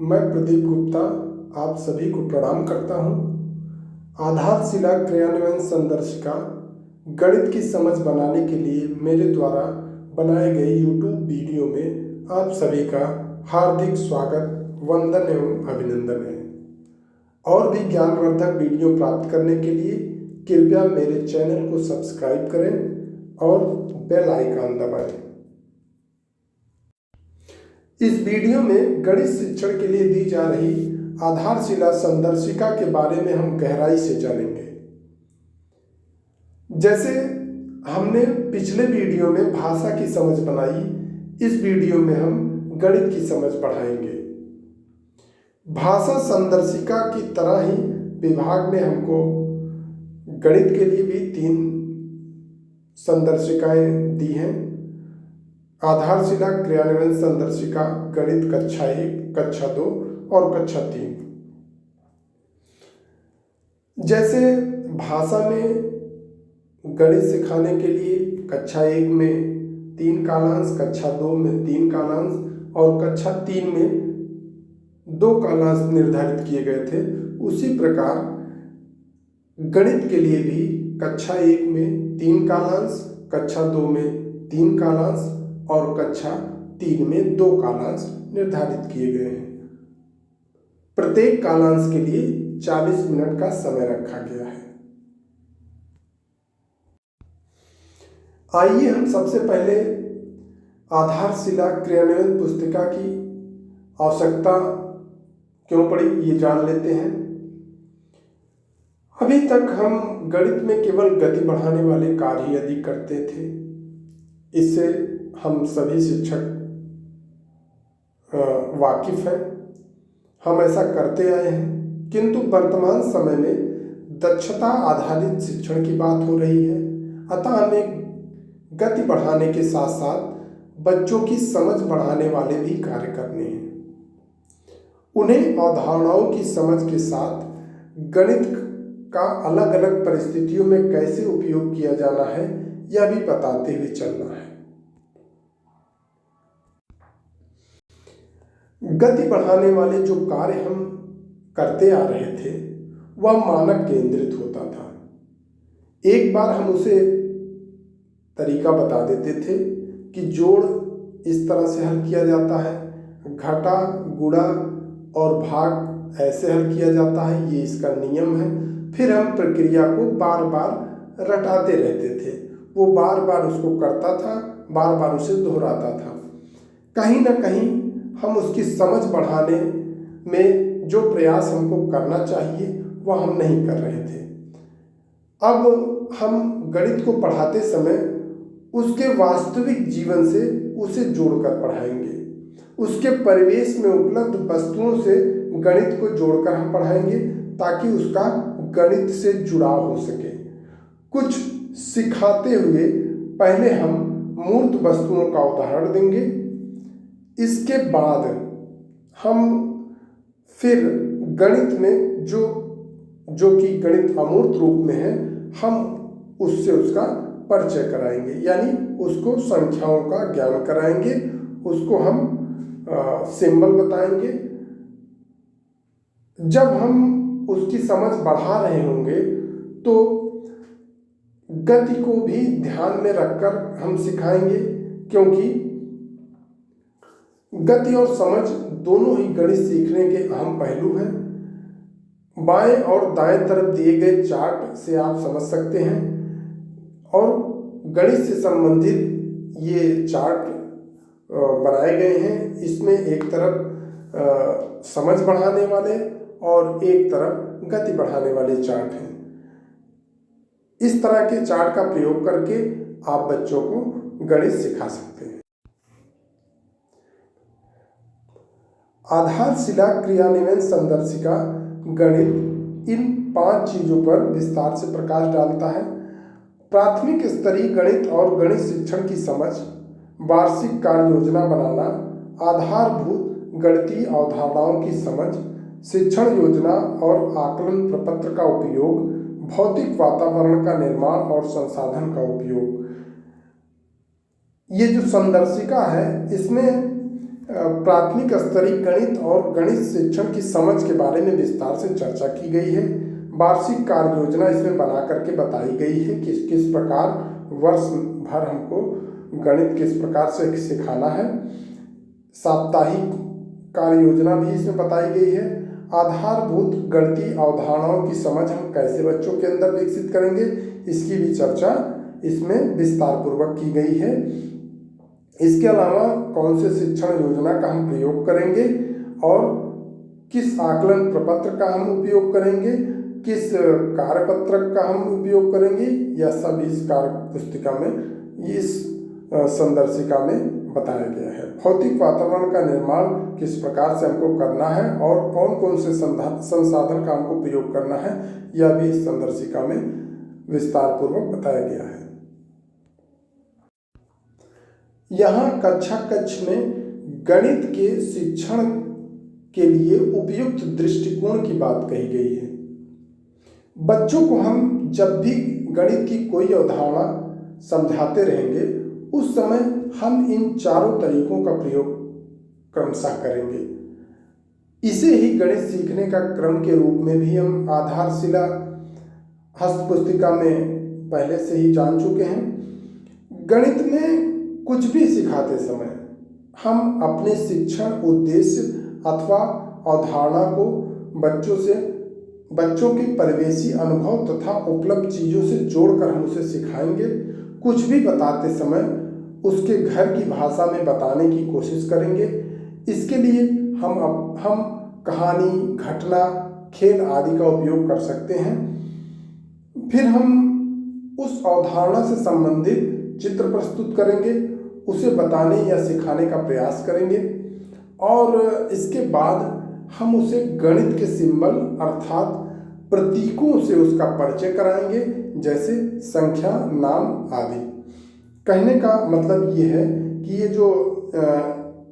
मैं प्रदीप गुप्ता आप सभी को प्रणाम करता हूँ। आधारशिला क्रियान्वयन संदर्शिका गणित की समझ बनाने के लिए मेरे द्वारा बनाए गए YouTube वीडियो में आप सभी का हार्दिक स्वागत, वंदन एवं अभिनंदन है। और भी ज्ञानवर्धक वीडियो प्राप्त करने के लिए कृपया मेरे चैनल को सब्सक्राइब करें और बेल आइकन दबाएं। इस वीडियो में गणित शिक्षण के लिए दी जा रही आधारशिला संदर्शिका के बारे में हम गहराई से जानेंगे। जैसे हमने पिछले वीडियो में भाषा की समझ बनाई, इस वीडियो में हम गणित की समझ बढ़ाएंगे। भाषा संदर्शिका की तरह ही विभाग में हमको गणित के लिए भी 3 संदर्शिकाएं दी हैं। आधारशिला क्रियान्वयन संदर्शिका गणित कक्षा 1, कक्षा 2 और कक्षा 3। जैसे भाषा में गणित सिखाने के लिए कक्षा 1 में 3 कालांश, कक्षा 2 में 3 कालांश और कक्षा 3 में 2 कालांश निर्धारित किए गए थे। उसी प्रकार गणित के लिए भी कक्षा 1 में 3 कालांश, कक्षा 2 में 3 कालांश और कक्षा 3 में 2 कालांश निर्धारित किए गए हैं। प्रत्येक कालांश के लिए 40 मिनट का समय रखा गया है। आइए हम सबसे पहले आधारशिला क्रियान्वयन पुस्तिका की आवश्यकता क्यों पड़ी ये जान लेते हैं। अभी तक हम गणित में केवल गति बढ़ाने वाले कार्य यदि करते थे, इससे हम सभी शिक्षक वाकिफ हैं, हम ऐसा करते आए हैं। किंतु वर्तमान समय में दक्षता आधारित शिक्षण की बात हो रही है, अतः हमें गति बढ़ाने के साथ साथ बच्चों की समझ बढ़ाने वाले भी कार्य करने हैं। उन्हें अवधारणाओं की समझ के साथ गणित का अलग अलग परिस्थितियों में कैसे उपयोग किया जाना है यह भी बताते हुए चलना है। गति बढ़ाने वाले जो कार्य हम करते आ रहे थे वह मानक केंद्रित होता था। एक बार हम उसे तरीका बता देते थे कि जोड़ इस तरह से हल किया जाता है, घटा, गुणा और भाग ऐसे हल किया जाता है, ये इसका नियम है। फिर हम प्रक्रिया को बार बार रटाते रहते थे। वो बार बार उसको करता था, बार बार उसे दोहराता था। कहीं ना कहीं हम उसकी समझ बढ़ाने में जो प्रयास हमको करना चाहिए वह हम नहीं कर रहे थे। अब हम गणित को पढ़ाते समय उसके वास्तविक जीवन से उसे जोड़कर पढ़ाएंगे। उसके परिवेश में उपलब्ध वस्तुओं से गणित को जोड़कर हम पढ़ाएंगे ताकि उसका गणित से जुड़ाव हो सके। कुछ सिखाते हुए पहले हम मूर्त वस्तुओं का उदाहरण देंगे, इसके बाद हम फिर गणित में जो कि गणित अमूर्त रूप में है, हम उससे उसका परिचय कराएंगे, यानी उसको संख्याओं का ज्ञान कराएंगे, उसको हम सिंबल बताएंगे। जब हम उसकी समझ बढ़ा रहे होंगे तो गति को भी ध्यान में रखकर हम सिखाएंगे, क्योंकि गति और समझ दोनों ही गणित सीखने के अहम पहलू हैं। बाएं और दाएं तरफ दिए गए चार्ट से आप समझ सकते हैं, और गणित से संबंधित ये चार्ट बनाए गए हैं। इसमें एक तरफ समझ बढ़ाने वाले और एक तरफ गति बढ़ाने वाले चार्ट हैं। इस तरह के चार्ट का प्रयोग करके आप बच्चों को गणित सिखा सकते हैं। आधारशिला क्रियान्वयन संदर्शिका गणित इन 5 चीजों पर विस्तार से प्रकाश डालता है। प्राथमिक स्तरीय गणित और गणित शिक्षण की समझ, वार्षिक कार्य योजना बनाना, आधारभूत गणितीय अवधारणाओं की समझ, शिक्षण योजना और आकलन प्रपत्र का उपयोग, भौतिक वातावरण का निर्माण और संसाधन का उपयोग। ये जो संदर्शिका है इसमें प्राथमिक स्तरीय गणित और गणित शिक्षण की समझ के बारे में विस्तार से चर्चा की गई है। वार्षिक कार्य योजना इसमें बना करके बताई गई है कि किस प्रकार वर्ष भर हमको गणित किस प्रकार से सिखाना है। साप्ताहिक कार्य योजना भी इसमें बताई गई है। आधारभूत गणितीय अवधारणाओं की समझ हम कैसे बच्चों के अंदर विकसित करेंगे, इसकी भी चर्चा इसमें विस्तार पूर्वक की गई है। इसके अलावा कौन से शिक्षण योजना का हम प्रयोग करेंगे और किस आकलन प्रपत्र का हम उपयोग करेंगे, किस कार्यपत्रक का हम उपयोग करेंगे, यह सब इस कार्य पुस्तिका में, इस संदर्शिका में बताया गया है। भौतिक वातावरण का निर्माण किस प्रकार से हमको करना है और कौन कौन से संसाधन का हमको प्रयोग करना है, यह भी इस संदर्शिका में विस्तार पूर्वक बताया गया है। यहाँ कक्षा कक्ष में गणित के शिक्षण के लिए उपयुक्त दृष्टिकोण की बात कही गई है। बच्चों को हम जब भी गणित की कोई अवधारणा समझाते रहेंगे उस समय हम इन चारों तरीकों का प्रयोग क्रमशः करेंगे। इसे ही गणित सीखने का क्रम के रूप में भी हम आधारशिला हस्तपुस्तिका में पहले से ही जान चुके हैं। गणित में कुछ भी सिखाते समय हम अपने शिक्षण उद्देश्य अथवा अवधारणा को बच्चों के परिवेशी अनुभव तथा उपलब्ध चीज़ों से जोड़कर हम उसे सिखाएंगे। कुछ भी बताते समय उसके घर की भाषा में बताने की कोशिश करेंगे। इसके लिए हम कहानी, घटना, खेल आदि का उपयोग कर सकते हैं। फिर हम उस अवधारणा से संबंधित चित्र प्रस्तुत करेंगे, उसे बताने या सिखाने का प्रयास करेंगे और इसके बाद हम उसे गणित के सिंबल अर्थात प्रतीकों से उसका परिचय कराएंगे, जैसे संख्या, नाम आदि। कहने का मतलब ये है कि ये जो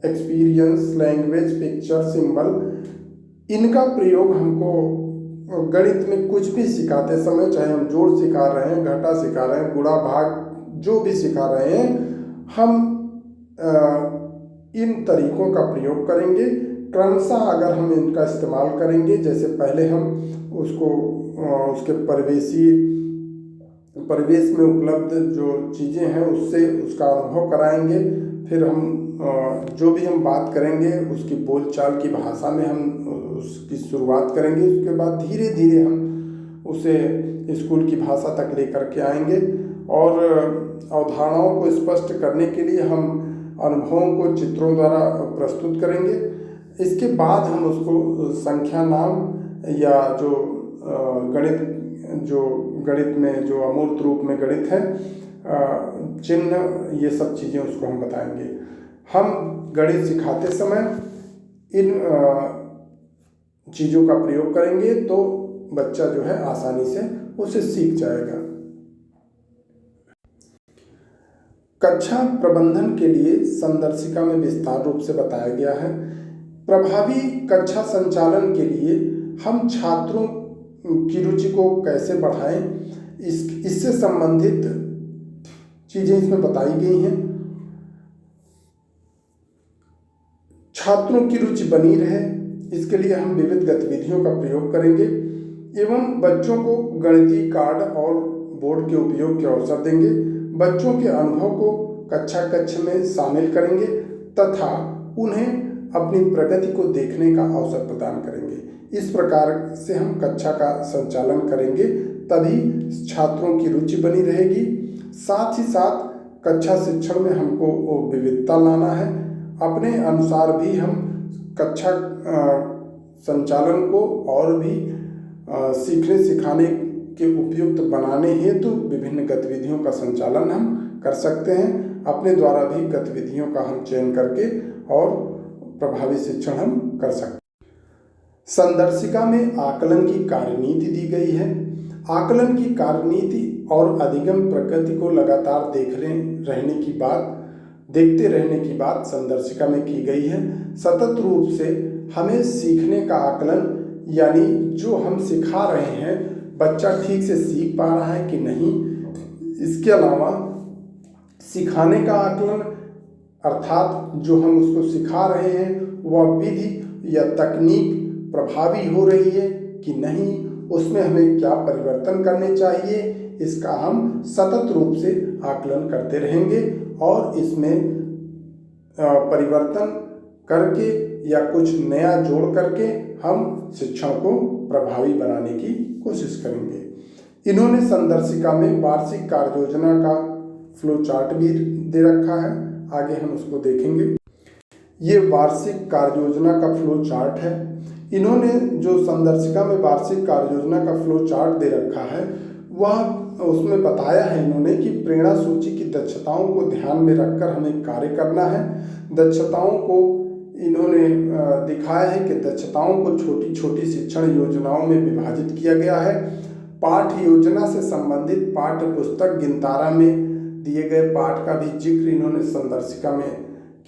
एक्सपीरियंस, लैंग्वेज, पिक्चर, सिंबल, इनका प्रयोग हमको गणित में कुछ भी सिखाते समय, चाहे हम जोड़ सिखा रहे हैं, घटा सिखा रहे हैं, गुणा भाग जो भी सिखा रहे हैं, हम इन तरीकों का प्रयोग करेंगे। क्रमशः अगर हम इनका इस्तेमाल करेंगे, जैसे पहले हम उसको उसके परिवेश में उपलब्ध जो चीज़ें हैं उससे उसका अनुभव कराएंगे। फिर हम जो भी हम बात करेंगे उसकी बोलचाल की भाषा में हम उसकी शुरुआत करेंगे। उसके बाद धीरे धीरे हम उसे स्कूल की भाषा तक लेकर के आएंगे और अवधारणाओं को स्पष्ट करने के लिए हम अनुभवों को चित्रों द्वारा प्रस्तुत करेंगे। इसके बाद हम उसको संख्या, नाम या जो गणित में जो अमूर्त रूप में गणित है, चिन्ह, ये सब चीज़ें उसको हम बताएंगे। हम गणित सिखाते समय इन चीज़ों का प्रयोग करेंगे तो बच्चा जो है आसानी से उसे सीख जाएगा। कक्षा प्रबंधन के लिए संदर्शिका में विस्तार रूप से बताया गया है। प्रभावी कक्षा संचालन के लिए हम छात्रों की रुचि को कैसे बढ़ाएं, इससे संबंधित चीज़ें इसमें बताई गई हैं। छात्रों की रुचि बनी रहे, इसके लिए हम विविध गतिविधियों का प्रयोग करेंगे एवं बच्चों को गणितीय कार्ड और बोर्ड के उपयोग के अवसर देंगे। बच्चों के अनुभव को कक्षा कक्ष में शामिल करेंगे तथा उन्हें अपनी प्रगति को देखने का अवसर प्रदान करेंगे। इस प्रकार से हम कक्षा का संचालन करेंगे, तभी छात्रों की रुचि बनी रहेगी। साथ ही साथ कक्षा शिक्षण में हमको विविधता लाना है। अपने अनुसार भी हम कक्षा संचालन को और भी सीखने सिखाने के उपयुक्त बनाने हेतु विभिन्न गतिविधियों का संचालन हम कर सकते हैं। अपने द्वारा भी गतिविधियों का हम चयन करके और प्रभावी शिक्षण हम कर सकते हैं। संदर्शिका में आकलन की कार्यनीति दी गई है। आकलन की कार्यनीति और अधिगम प्रगति को लगातार देखते रहने की बात संदर्शिका में की गई है। सतत रूप से हमें सीखने का आकलन, यानी जो हम सिखा रहे हैं बच्चा ठीक से सीख पा रहा है कि नहीं, इसके अलावा सिखाने का आकलन, अर्थात जो हम उसको सिखा रहे हैं वह विधि या तकनीक प्रभावी हो रही है कि नहीं, उसमें हमें क्या परिवर्तन करने चाहिए, इसका हम सतत रूप से आकलन करते रहेंगे और इसमें परिवर्तन करके या कुछ नया जोड़ करके हम शिक्षण को प्रभावी बनाने की कोशिश करेंगे। इन्होंने संदर्शिका में वार्षिक कार्य योजना का फ्लो चार्ट भी दे रखा है, आगे हम उसको देखेंगे। ये वार्षिक कार्य योजना का फ्लो चार्ट है। इन्होंने जो संदर्शिका में वार्षिक कार्य योजना का फ्लो चार्ट दे रखा है वह उसमें बताया है इन्होंने कि प्रेरणा सूची की दक्षताओं को ध्यान में रखकर हमें कार्य करना है। दक्षताओं को इन्होंने दिखाया है कि दक्षताओं को छोटी छोटी शिक्षण योजनाओं में विभाजित किया गया है। पाठ योजना से संबंधित पाठ्य पुस्तक गिनतारा में दिए गए पाठ का भी जिक्र इन्होंने संदर्शिका में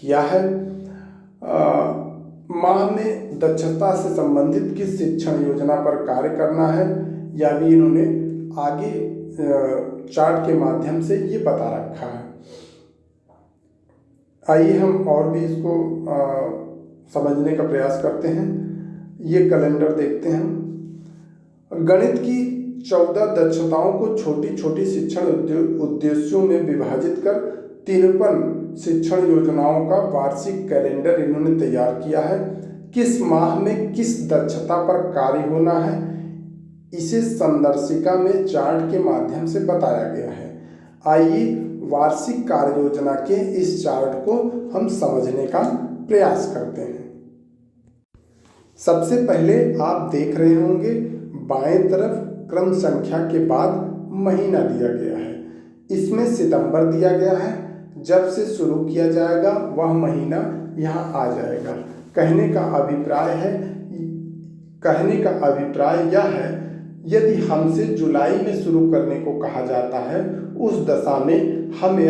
किया है। माह में दक्षता से संबंधित किस शिक्षण योजना पर कार्य करना है यह भी इन्होंने आगे चार्ट के माध्यम से ये बता रखा है। आइए हम और भी इसको समझने का प्रयास करते हैं। ये कैलेंडर देखते हैं। गणित की 14 दक्षताओं को छोटी छोटी शिक्षण उद्देश्यों में विभाजित कर 53 शिक्षण योजनाओं का वार्षिक कैलेंडर इन्होंने तैयार किया है। किस माह में किस दक्षता पर कार्य होना है इसे संदर्शिका में चार्ट के माध्यम से बताया गया है। आइए वार्षिक कार्य योजना के इस चार्ट को हम समझने का प्रयास करते हैं। सबसे पहले आप देख रहे होंगे बाएं तरफ क्रम संख्या के बाद महीना दिया गया है। इसमें सितंबर दिया गया है। जब से शुरू किया जाएगा वह महीना यहाँ आ जाएगा। कहने का अभिप्राय यह है यदि हमसे जुलाई में शुरू करने को कहा जाता है उस दशा में हम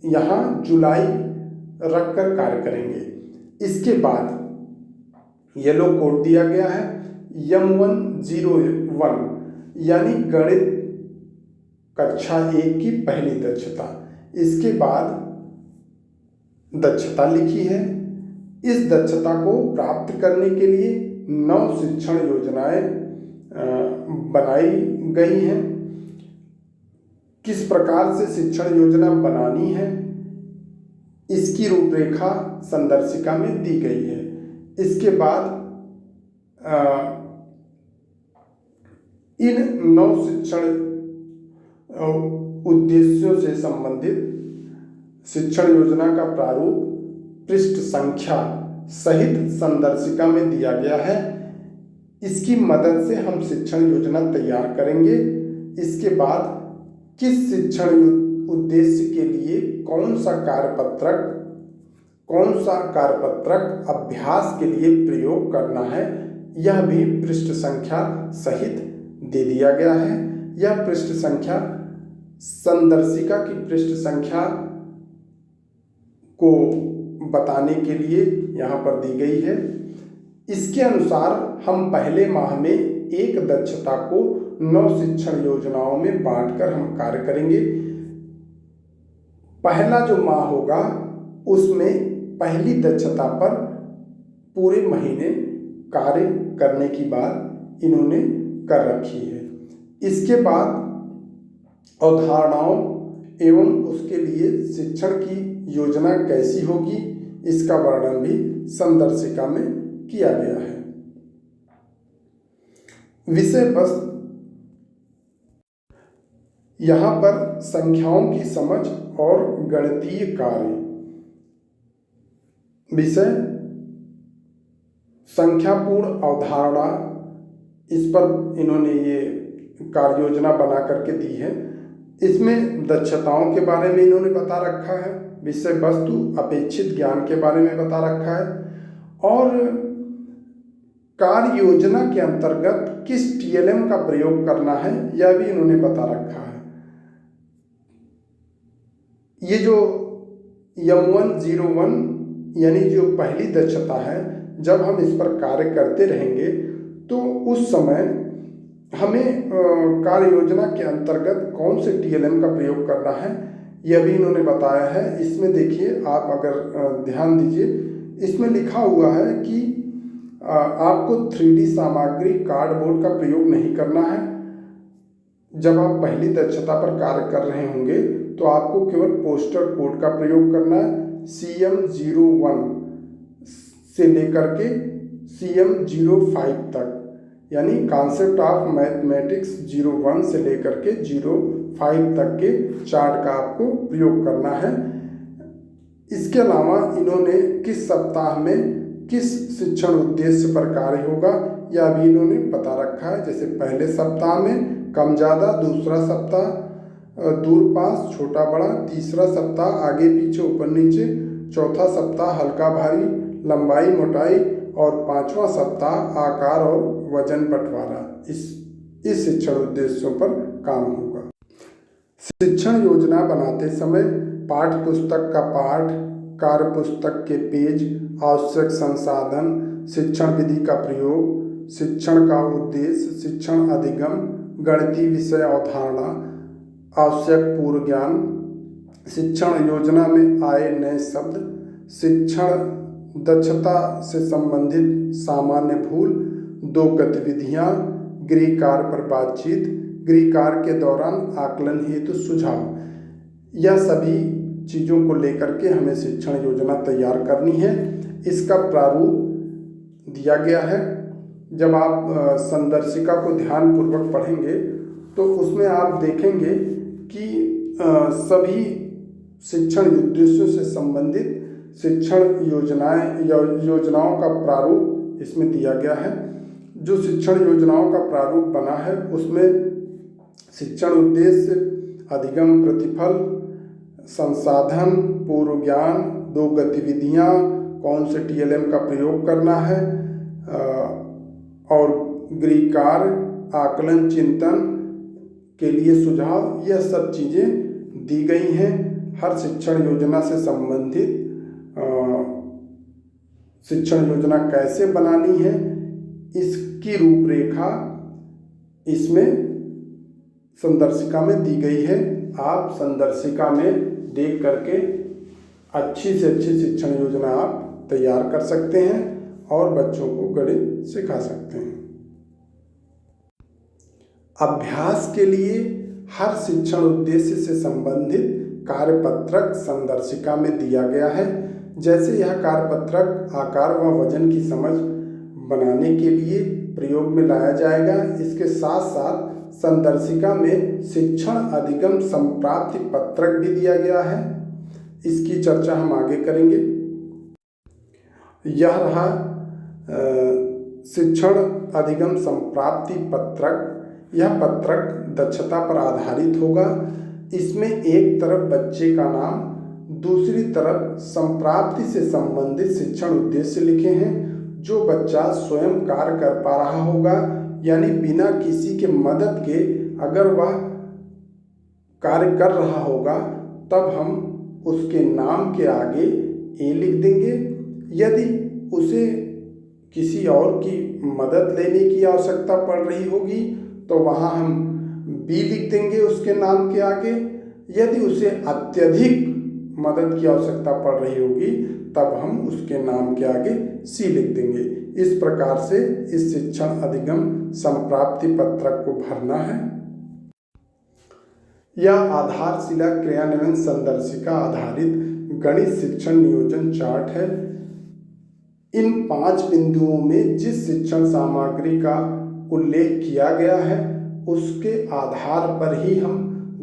यहाँ जुलाई रखकर कार्य करेंगे। इसके बाद येलो कोड दिया गया है M101 यानी गणित कक्षा 1 की पहली दक्षता। इसके बाद दक्षता लिखी है। इस दक्षता को प्राप्त करने के लिए 9 शिक्षण योजनाएं बनाई गई हैं। किस प्रकार से शिक्षण योजना बनानी है इसकी रूपरेखा संदर्शिका में दी गई है। इसके बाद इन 9 शिक्षण उद्देश्यों से संबंधित शिक्षण योजना का प्रारूप पृष्ठ संख्या सहित संदर्शिका में दिया गया है। इसकी मदद से हम शिक्षण योजना तैयार करेंगे। इसके बाद किस शिक्षण उद्देश्य के लिए कौन सा कार्यपत्रक अभ्यास के लिए प्रयोग करना है यह भी पृष्ठ संख्या सहित दे दिया गया है। यह पृष्ठ संख्या संदर्शिका की पृष्ठ संख्या को बताने के लिए यहाँ पर दी गई है। इसके अनुसार हम पहले माह में एक दक्षता को 9 शिक्षण योजनाओं में बांटकर हम कार्य करेंगे। पहला जो माह होगा उसमें पहली दक्षता पर पूरे महीने कार्य करने की बात इन्होंने कर रखी है। इसके बाद अवधारणाओं एवं उसके लिए शिक्षण की योजना कैसी होगी इसका वर्णन भी संदर्शिका में किया गया है। विषय वस्तु यहाँ पर संख्याओं की समझ और गणितीय कार्य। विषय संख्यापूर्ण अवधारणा, इस पर इन्होंने ये कार्य योजना बना करके दी है। इसमें दक्षताओं के बारे में इन्होंने बता रखा है, विषय वस्तु अपेक्षित ज्ञान के बारे में बता रखा है और कार्य योजना के अंतर्गत किस TLM का प्रयोग करना है यह भी इन्होंने बता रखा है। ये जो M101 यानी जो पहली दक्षता है, जब हम इस पर कार्य करते रहेंगे तो उस समय हमें कार्य योजना के अंतर्गत कौन से TLM का प्रयोग करना है यह भी इन्होंने बताया है। इसमें देखिए, आप अगर ध्यान दीजिए, इसमें लिखा हुआ है कि आपको 3D सामग्री कार्डबोर्ड का प्रयोग नहीं करना है। जब आप पहली दक्षता पर कार्य कर रहे होंगे तो आपको केवल पोस्टर कोड का प्रयोग करना है। CM01 से लेकर के CM05 तक, यानी कॉन्सेप्ट ऑफ मैथमेटिक्स 01 से लेकर के 05 तक के चार्ट का आपको प्रयोग करना है। इसके अलावा इन्होंने किस सप्ताह में किस शिक्षण उद्देश्य पर कार्य होगा यह भी इन्होंने बता रखा है। जैसे पहले सप्ताह में कम ज़्यादा, दूसरा सप्ताह दूर पास छोटा बड़ा, तीसरा सप्ताह आगे पीछे ऊपर नीचे, चौथा सप्ताह हल्का भारी, लंबाई मोटाई, और पांचवा सप्ताह आकार और वजन बंटवारा। इस शिक्षण उद्देश्यों पर काम होगा। शिक्षण योजना बनाते समय पाठ्य पुस्तक का पाठ, कार्य पुस्तक के पेज, आवश्यक संसाधन, शिक्षण विधि का प्रयोग, शिक्षण का उद्देश्य, शिक्षण अधिगम, गणितीय विषय अवधारणा, आवश्यक पूर्व ज्ञान, शिक्षण योजना में आए नए शब्द, शिक्षण दक्षता से संबंधित सामान्य भूल, 2 गतिविधियाँ, गृह कार्य पर बातचीत, गृह कार्य के दौरान आकलन हेतु सुझाव। यह सभी चीज़ों को लेकर के हमें शिक्षण योजना तैयार करनी है। इसका प्रारूप दिया गया है। जब आप संदर्शिका को ध्यानपूर्वक पढ़ेंगे तो उसमें आप देखेंगे कि सभी शिक्षण उद्देश्यों से संबंधित शिक्षण योजनाओं का प्रारूप इसमें दिया गया है। जो शिक्षण योजनाओं का प्रारूप बना है उसमें शिक्षण उद्देश्य, अधिगम प्रतिफल, संसाधन, पूर्व ज्ञान, 2 गतिविधियाँ, कौन से TLM का प्रयोग करना है, और गृह कार्य, आकलन चिंतन के लिए सुझाव, यह सब चीज़ें दी गई हैं। हर शिक्षण योजना से संबंधित शिक्षण योजना कैसे बनानी है इसकी रूपरेखा इसमें संदर्शिका में दी गई है। आप संदर्शिका में देख करके अच्छी से अच्छी शिक्षण योजना आप तैयार कर सकते हैं और बच्चों को गणित सिखा सकते हैं। अभ्यास के लिए हर शिक्षण उद्देश्य से संबंधित कार्यपत्रक संदर्शिका में दिया गया है। जैसे यह कार्यपत्रक आकार व वजन की समझ बनाने के लिए प्रयोग में लाया जाएगा। इसके साथ साथ संदर्शिका में शिक्षण अधिगम संप्राप्ति पत्रक भी दिया गया है। इसकी चर्चा हम आगे करेंगे। यह रहा शिक्षण अधिगम संप्राप्ति पत्रक। यह पत्रक दक्षता पर आधारित होगा। इसमें एक तरफ बच्चे का नाम, दूसरी तरफ संप्राप्ति से संबंधित शिक्षण उद्देश्य लिखे हैं। जो बच्चा स्वयं कार्य कर पा रहा होगा, यानी बिना किसी के मदद के अगर वह कार्य कर रहा होगा, तब हम उसके नाम के आगे A लिख देंगे। यदि उसे किसी और की मदद लेने की आवश्यकता पड़ रही होगी तो वहाँ हम B लिख देंगे उसके नाम के आगे। यदि उसे अत्यधिक मदद की आवश्यकता पड़ रही होगी तब हम उसके नाम के आगे C लिख देंगे। इस प्रकार से इस शिक्षण अधिगम संप्राप्ति पत्रक को भरना है। यह आधारशिला क्रियान्वयन संदर्शिका आधारित गणित शिक्षण नियोजन चार्ट है। इन 5 बिंदुओं में जिस शिक्षण सामग्री का उल्लेख किया गया है उसके आधार पर ही हम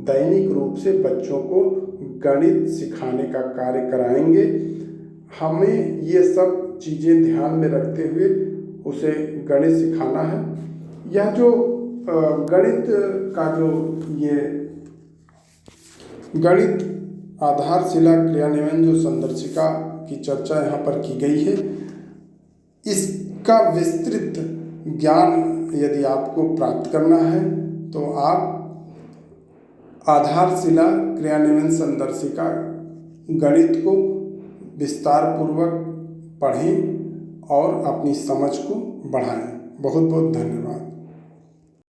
दैनिक रूप से बच्चों को गणित सिखाने का कार्य कराएंगे। हमें ये सब चीज़ें ध्यान में रखते हुए उसे गणित सिखाना है। यह जो गणित का जो ये गणित आधारशिला क्रियान्वयन जो संदर्शिका की चर्चा यहाँ पर की गई है, इसका विस्तृत ज्ञान यदि आपको प्राप्त करना है तो आप आधारशिला क्रियान्वयन संदर्शिका गणित को विस्तार पूर्वक पढ़ें और अपनी समझ को बढ़ाएं। बहुत बहुत धन्यवाद।